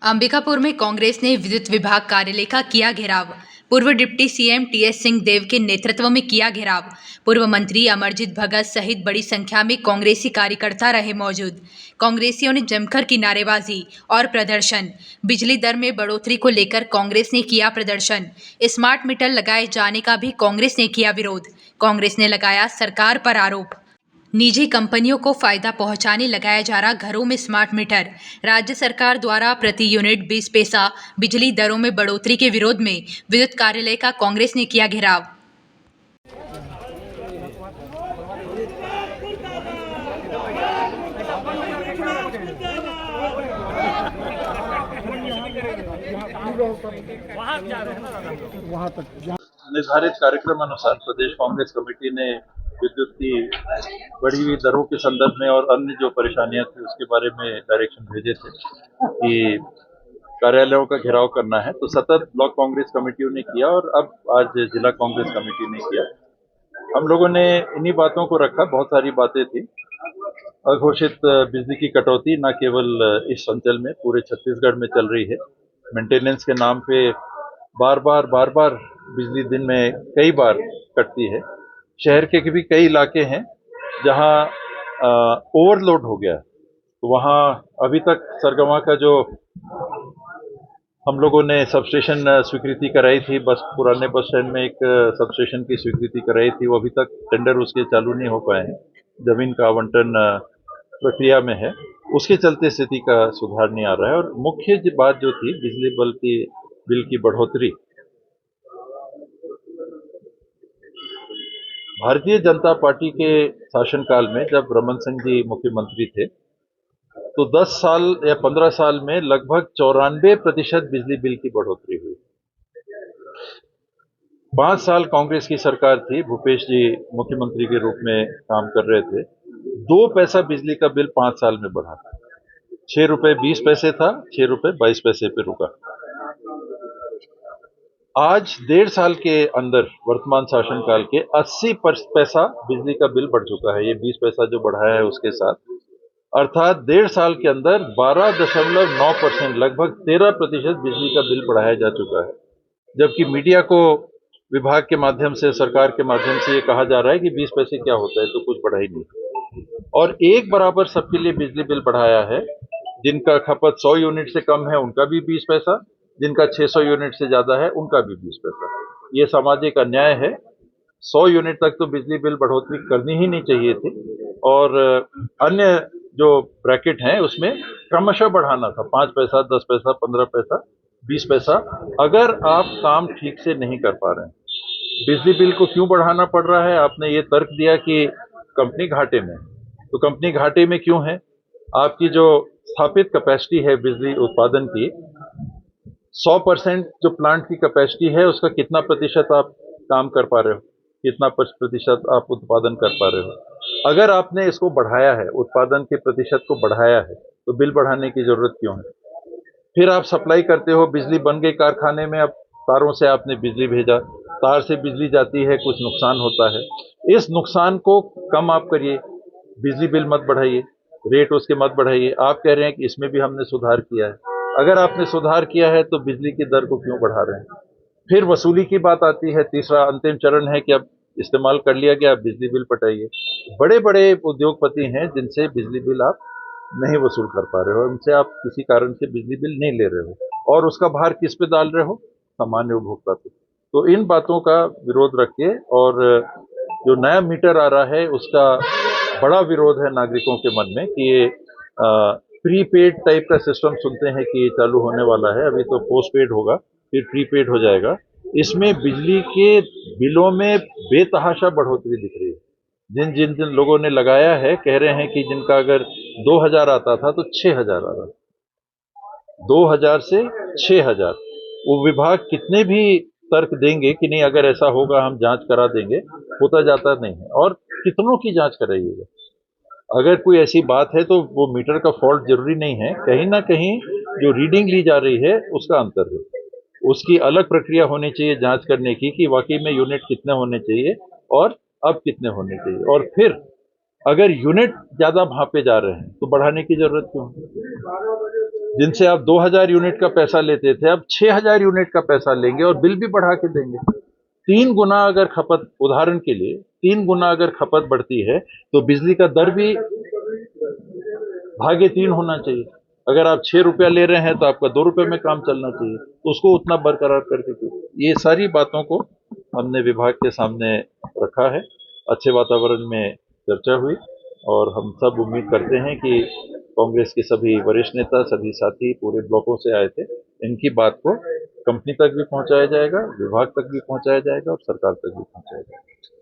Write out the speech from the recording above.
अंबिकापुर में कांग्रेस ने विद्युत विभाग कार्यालय का किया घेराव। पूर्व डिप्टी सीएम टीएस सिंहदेव के नेतृत्व में किया घेराव। पूर्व मंत्री अमरजीत भगत सहित बड़ी संख्या में कांग्रेसी कार्यकर्ता रहे मौजूद। कांग्रेसियों ने जमकर की नारेबाजी और प्रदर्शन। बिजली दर में बढ़ोतरी को लेकर कांग्रेस ने किया प्रदर्शन। स्मार्ट मीटर लगाए जाने का भी कांग्रेस ने किया विरोध। कांग्रेस ने लगाया सरकार पर आरोप। निजी कंपनियों को फायदा पहुंचाने लगाया जा रहा घरों में स्मार्ट मीटर। राज्य सरकार द्वारा प्रति यूनिट 20 पैसा बिजली दरों में बढ़ोतरी के विरोध में विद्युत कार्यालय का कांग्रेस ने किया घेराव। निर्धारित कार्यक्रम अनुसार प्रदेश कांग्रेस कमेटी ने विद्युत की बढ़ी हुई दरों के संदर्भ में और अन्य जो परेशानियां थी उसके बारे में डायरेक्शन भेजे थे कि कार्यालयों का घेराव करना है। तो सतत ब्लॉक कांग्रेस कमेटियों ने किया और अब आज जिला कांग्रेस कमेटी ने किया। हम लोगों ने इन्हीं बातों को रखा। बहुत सारी बातें थी। अघोषित बिजली की कटौती न केवल इस अंचल में पूरे छत्तीसगढ़ में चल रही है। मेंटेनेंस के नाम पे बार बार बिजली दिन में कई बार कटती है। शहर के भी कई इलाके हैं जहां ओवरलोड हो गया, तो वहां अभी तक सरगवा का जो हम लोगों ने सबस्टेशन स्वीकृति कराई थी, बस पुराने बस स्टैंड में एक सबस्टेशन की स्वीकृति कराई थी, वो अभी तक टेंडर उसके चालू नहीं हो पाए हैं। जमीन का आवंटन प्रक्रिया में है, उसके चलते स्थिति का सुधार नहीं आ रहा है। और मुख्य बात जो थी बिजली बिल की बढ़ोतरी। भारतीय जनता पार्टी के शासनकाल में जब रमन सिंह जी मुख्यमंत्री थे तो 10 साल या 15 साल में लगभग 94% बिजली बिल की बढ़ोतरी हुई। 5 साल कांग्रेस की सरकार थी, भूपेश जी मुख्यमंत्री के रूप में काम कर रहे थे। 2 पैसा बिजली का बिल 5 साल में बढ़ा। 6 रुपए 20 पैसे था, 6 रुपए 22 पैसे पे रुका। आज 1.5 साल के अंदर वर्तमान शासनकाल के 80 पैसा बिजली का बिल बढ़ चुका है। ये 20 पैसा जो बढ़ाया है उसके साथ, अर्थात 1.5 साल के अंदर 12.9% लगभग 13% बिजली का बिल बढ़ाया जा चुका है। जबकि मीडिया को विभाग के माध्यम से, सरकार के माध्यम से ये कहा जा रहा है कि 20 पैसे क्या होता है, तो कुछ बढ़ा ही नहीं। और एक बराबर सबके लिए बिजली बिल बढ़ाया है। जिनका खपत 100 यूनिट से कम है उनका भी 20 पैसा, जिनका 600 यूनिट से ज्यादा है उनका भी 20 पैसा। ये सामाजिक अन्याय है। 100 यूनिट तक तो बिजली बिल बढ़ोतरी करनी ही नहीं चाहिए थी और अन्य जो ब्रैकेट हैं उसमें क्रमशः बढ़ाना था। 5 पैसा, 10 पैसा, 15 पैसा, 20 पैसा, अगर आप काम ठीक से नहीं कर पा रहे हैं। बिजली बिल को क्यों बढ़ाना पड़ रहा है? आपने ये तर्क दिया कि कंपनी घाटे में, तो कंपनी घाटे में क्यों है? आपकी जो स्थापित कैपेसिटी है बिजली उत्पादन की, 100% जो प्लांट की कैपेसिटी है उसका कितना प्रतिशत आप काम कर पा रहे हो, कितना प्रतिशत आप उत्पादन कर पा रहे हो? अगर आपने इसको बढ़ाया है, उत्पादन के प्रतिशत को बढ़ाया है, तो बिल बढ़ाने की जरूरत क्यों है? फिर आप सप्लाई करते हो, बिजली बन गई कारखाने में, अब तारों से आपने बिजली भेजा, तार से बिजली जाती है, कुछ नुकसान होता है। इस नुकसान को कम आप करिए, बिजली बिल मत बढ़ाइए, रेट उसके मत बढ़ाइए। आप कह रहे हैं कि इसमें भी हमने सुधार किया है। अगर आपने सुधार किया है तो बिजली की दर को क्यों बढ़ा रहे हैं? फिर वसूली की बात आती है। तीसरा अंतिम चरण है कि अब इस्तेमाल कर लिया गया, बिजली बिल पटाइए। बड़े बड़े उद्योगपति हैं जिनसे बिजली बिल आप नहीं वसूल कर पा रहे हो, उनसे आप किसी कारण से बिजली बिल नहीं ले रहे हो, और उसका भार किस पे डाल रहे हो? सामान्य उपभोक्ता पे। तो इन बातों का विरोध रखिए। और जो नया मीटर आ रहा है उसका बड़ा विरोध है नागरिकों के मन में कि ये प्रीपेड टाइप का सिस्टम सुनते हैं कि ये चालू होने वाला है। अभी तो पोस्टपेड होगा, फिर प्रीपेड हो जाएगा। इसमें बिजली के बिलों में बेतहाशा बढ़ोतरी दिख रही है। जिन लोगों ने लगाया है कह रहे हैं कि जिनका अगर 2000 आता था तो 6000 आ रहा, 2000 से 6000। वो विभाग कितने भी तर्क देंगे कि नहीं अगर ऐसा होगा हम जांच करा देंगे, होता जाता नहीं है। और कितनों की जांच कराइएगा? अगर कोई ऐसी बात है तो वो मीटर का फॉल्ट जरूरी नहीं है, कहीं ना कहीं जो रीडिंग ली जा रही है उसका अंतर है। उसकी अलग प्रक्रिया होनी चाहिए जांच करने की कि वाकई में यूनिट कितने होने चाहिए और अब कितने होने चाहिए। और फिर अगर यूनिट ज्यादा भापे जा रहे हैं तो बढ़ाने की जरूरत क्यों है? जिनसे आप 2000 यूनिट का पैसा लेते थे, अब 6000 यूनिट का पैसा लेंगे और बिल भी बढ़ा के देंगे। 3 गुना अगर खपत, उदाहरण के लिए 3 गुना अगर खपत बढ़ती है तो बिजली का दर भी भागे 3 होना चाहिए। अगर आप 6 रुपया ले रहे हैं तो आपका 2 रुपये में काम चलना चाहिए, तो उसको उतना बरकरार करके क्यों? ये सारी बातों को हमने विभाग के सामने रखा है। अच्छे वातावरण में चर्चा हुई और हम सब उम्मीद करते हैं कि कांग्रेस के सभी वरिष्ठ नेता, सभी साथी पूरे ब्लॉकों से आए थे, इनकी बात को कंपनी तक भी पहुंचाया जाएगा, विभाग तक भी पहुंचाया जाएगा और सरकार तक भी पहुंचाया जाएगा।